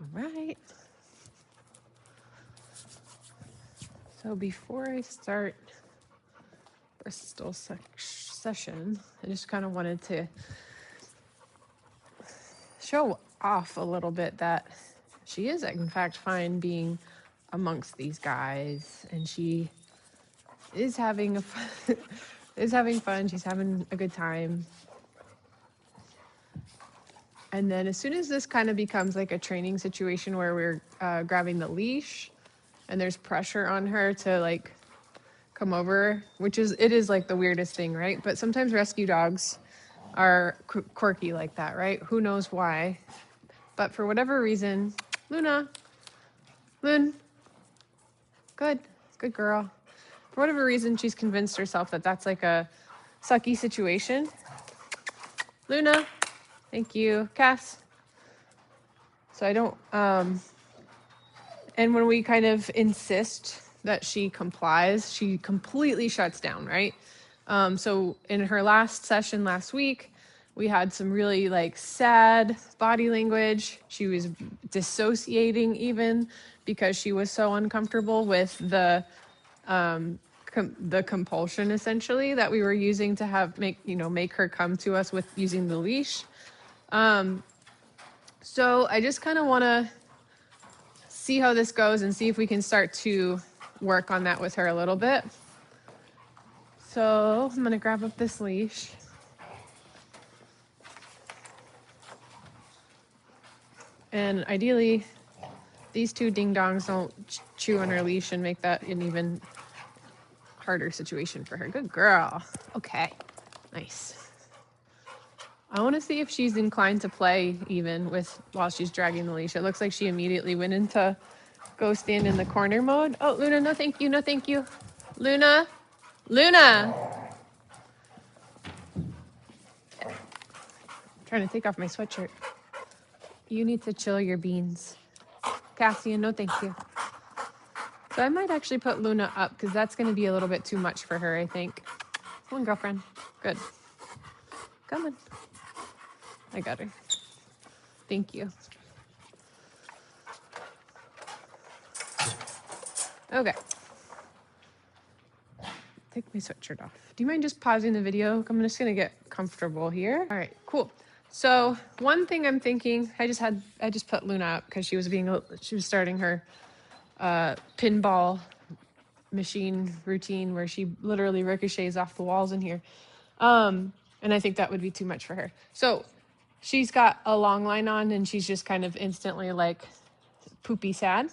All right. So before I start Bristol session, I just kind of wanted to show off a little bit that she is in fact fine being amongst these guys, and she is having is having fun. She's having a good time. And then as soon as this kind of becomes like a training situation where we're grabbing the leash and there's pressure on her to like come over, which is like the weirdest thing, right? But sometimes rescue dogs are quirky like that, right? Who knows why? But for whatever reason, Luna, Loon, good girl. For whatever reason, she's convinced herself that that's like a sucky situation. Luna, thank you. Cass. So I don't, and when we kind of insist that she complies, she completely shuts down, right? So in her last session last week, we had some really like sad body language. She was dissociating even because she was so uncomfortable with the compulsion essentially that we were using to have make her come to us with using the leash. So I just kind of want to see how this goes and see if we can start to work on that with her a little bit. So I'm going to grab up this leash. And ideally, these two ding-dongs don't chew on her leash and make that an even harder situation for her. Good girl. Okay, nice. I want to see if she's inclined to play even while she's dragging the leash. It looks like she immediately went into go stand in the corner mode. Oh, Luna, no thank you, no thank you. Luna, Luna. I'm trying to take off my sweatshirt. You need to chill your beans. Cassian, no thank you. So I might actually put Luna up because that's going to be a little bit too much for her, I think. Come on, girlfriend. Good. Come on. I got her. Thank you. Okay. Take my sweatshirt off. Do you mind just pausing the video? I'm just going to get comfortable here. All right, cool. So one thing I'm thinking, I just put Luna up because she was starting her pinball machine routine where she literally ricochets off the walls in here. And I think that would be too much for her. So she's got a long line on and she's just kind of instantly like poopy sad.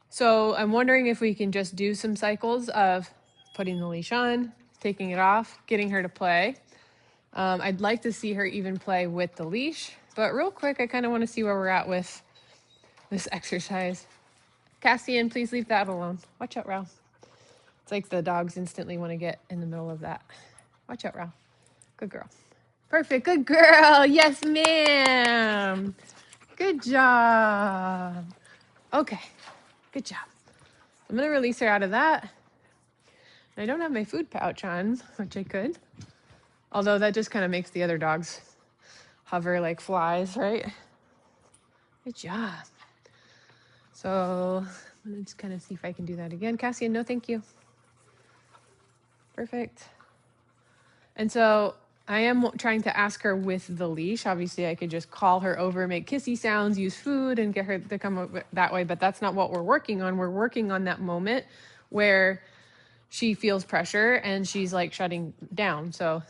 So I'm wondering if we can just do some cycles of putting the leash on, taking it off, getting her to play. I'd like to see her even play with the leash, but real quick, I kind of want to see where we're at with this exercise. Cassian, please leave that alone. Watch out, Ralph. It's like the dogs instantly want to get in the middle of that. Watch out, Ralph. Good girl. Perfect. Good girl. Yes, ma'am. Good job. Okay. Good job. I'm going to release her out of that. I don't have my food pouch on, which I could. Although that just kind of makes the other dogs hover like flies, right? Good job. So I'm going to just kind of see if I can do that again. Cassian, no thank you. Perfect. And so I am trying to ask her with the leash. Obviously, I could just call her over, make kissy sounds, use food, and get her to come over that way. But that's not what we're working on. We're working on that moment where she feels pressure and she's like shutting down. So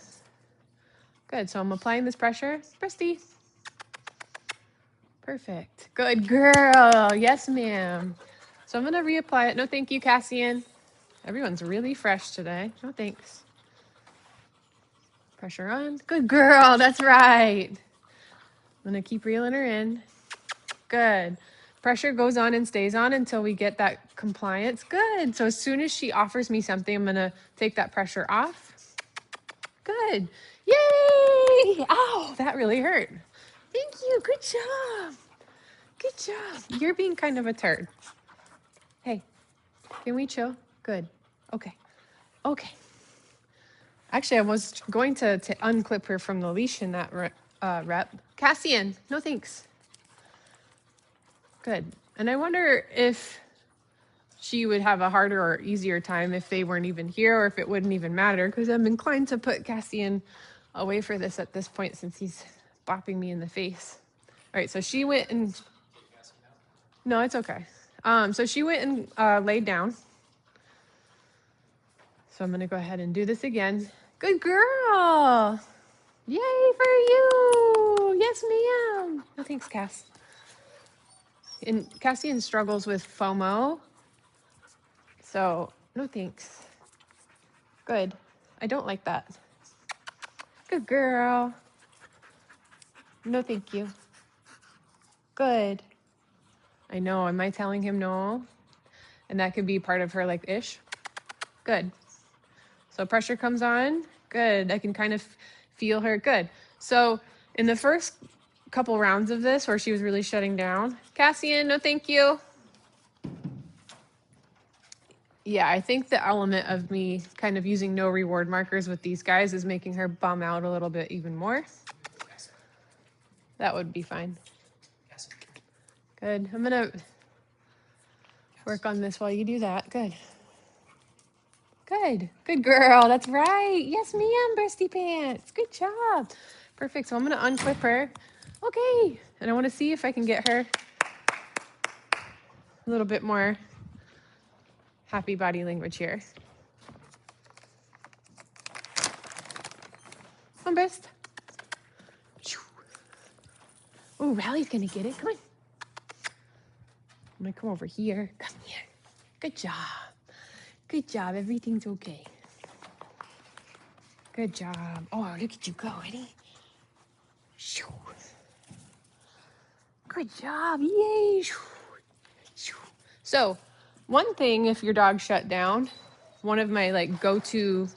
good. So I'm applying this pressure. Bristy. Perfect. Good girl. Yes, ma'am. So I'm going to reapply it. No, thank you, Cassian. Everyone's really fresh today. No, thanks. Pressure on. Good girl. That's right. I'm going to keep reeling her in. Good. Pressure goes on and stays on until we get that compliance. Good. So as soon as she offers me something, I'm going to take that pressure off. Good. Yay! Ow, that really hurt. Thank you. Good job. Good job. You're being kind of a turd. Hey, can we chill? Good. Okay. Okay. Actually, I was going to unclip her from the leash in that rep. Cassian, no thanks. Good. And I wonder if she would have a harder or easier time if they weren't even here, or if it wouldn't even matter, because I'm inclined to put Cassian away for this at this point since he's bopping me in the face. All right, so she went and... No, it's okay. So she went and laid down. So I'm going to go ahead and do this again. Good girl. Yay for you. Yes, ma'am. No, thanks, Cass. And Cassian struggles with FOMO. So no thanks. Good. I don't like that. Good girl. No, thank you. Good. I know. Am I telling him no? And that could be part of her like ish. Good. So pressure comes on. Good. I can kind of feel her. Good. So in the first couple rounds of this where she was really shutting down, Cassian, no thank you. Yeah, I think the element of me kind of using no reward markers with these guys is making her bum out a little bit even more. That would be fine. Good. I'm going to work on this while you do that. Good. Good. Good girl. That's right. Yes, ma'am, breasty pants. Good job. Perfect. So I'm going to unclip her. Okay. And I want to see if I can get her a little bit more happy body language here. Come on, breast. Oh, Riley's going to get it. Come on. I'm going to come over here. Come here. Good job. Good job. Everything's okay. Good job. Oh, look at you go. Ready? Good job. Yay. So, one thing, if your dog shut down, one of my like go-to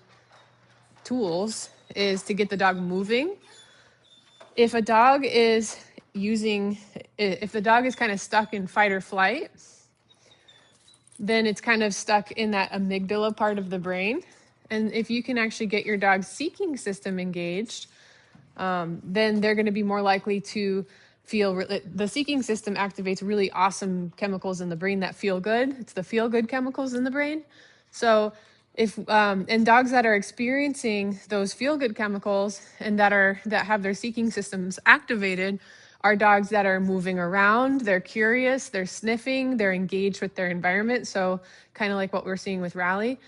tools is to get the dog moving. If a dog is if the dog is kind of stuck in fight or flight, then it's kind of stuck in that amygdala part of the brain. And if you can actually get your dog's seeking system engaged, then they're going to be more likely to feel... The seeking system activates really awesome chemicals in the brain that feel good. It's the feel good chemicals in the brain. So if and dogs that are experiencing those feel good chemicals and that have their seeking systems activated are dogs that are moving around, they're curious, they're sniffing, they're engaged with their environment. So kind of like what we're seeing with Rally.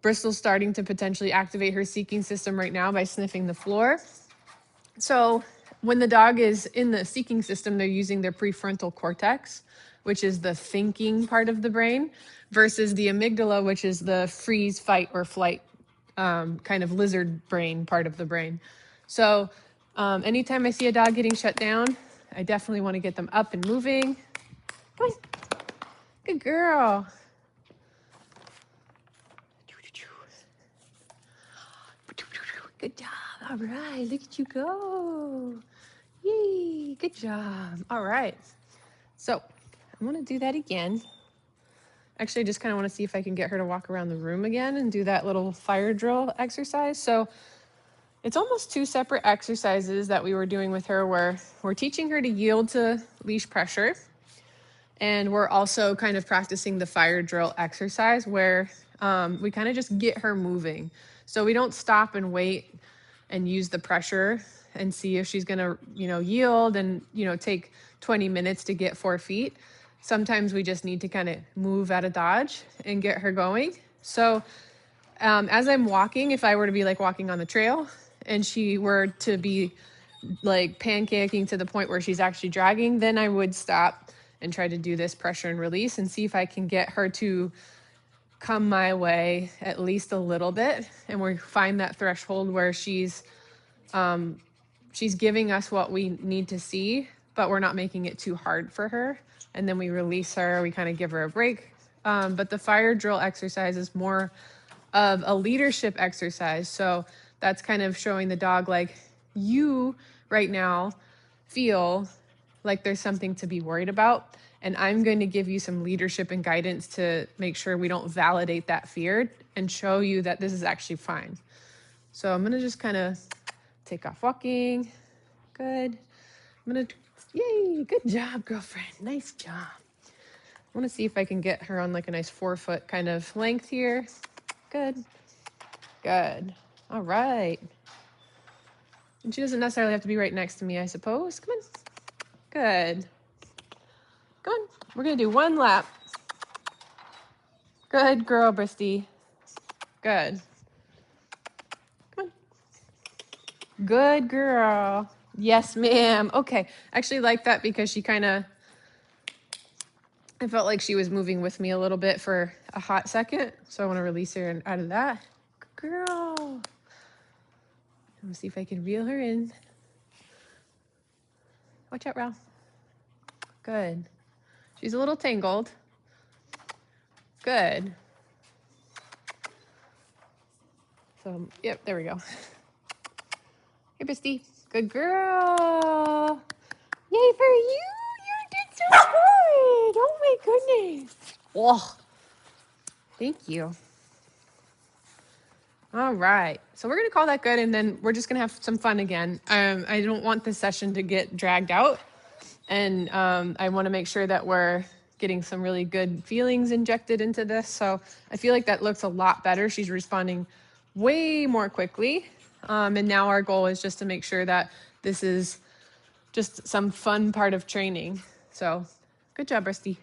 Bristol's starting to potentially activate her seeking system right now by sniffing the floor. So when the dog is in the seeking system, they're using their prefrontal cortex, which is the thinking part of the brain, versus the amygdala, which is the freeze, fight, or flight kind of lizard brain part of the brain. So anytime I see a dog getting shut down, I definitely want to get them up and moving. Come on. Good girl. Good job. All right. Look at you go. Yay. Good job. All right. So I'm going to do that again. Actually, I just kind of want to see if I can get her to walk around the room again and do that little fire drill exercise. So it's almost two separate exercises that we were doing with her where we're teaching her to yield to leash pressure. And we're also kind of practicing the fire drill exercise where we kind of just get her moving. So we don't stop and wait and use the pressure and see if she's going to, yield and, take 20 minutes to get 4 feet. Sometimes we just need to kind of move out of dodge and get her going. So as I'm walking, if I were to be like walking on the trail and she were to be like pancaking to the point where she's actually dragging, then I would stop and try to do this pressure and release and see if I can get her to come my way at least a little bit. And we find that threshold where she's giving us what we need to see, but we're not making it too hard for her. And then we release her, we kind of give her a break. But the fire drill exercise is more of a leadership exercise. So that's kind of showing the dog like, you right now feel like there's something to be worried about. And I'm going to give you some leadership and guidance to make sure we don't validate that fear and show you that this is actually fine. So I'm going to just kind of take off walking. Good. I'm going to Yay, good job, girlfriend. Nice job. I want to see if I can get her on like a nice 4-foot kind of length here. Good. Good. All right. And she doesn't necessarily have to be right next to me, I suppose. Come on. Good. Come on. We're going to do 1 lap. Good girl, Bristy. Good. Come on. Good girl. Yes, ma'am. Okay. I actually like that because she kind of, I felt like she was moving with me a little bit for a hot second. So I want to release her out of that. Good girl. Let me see if I can reel her in. Watch out, Ralph. Good. She's a little tangled. Good. So, yep, there we go. Hey, Misty. Good girl. Yay for you. You did so good. Oh, my goodness. Oh, thank you. All right. So we're going to call that good, and then we're just going to have some fun again. I don't want this session to get dragged out, and I want to make sure that we're getting some really good feelings injected into this. So I feel like that looks a lot better. She's responding way more quickly. And now our goal is just to make sure that this is just some fun part of training. So good job, Rusty.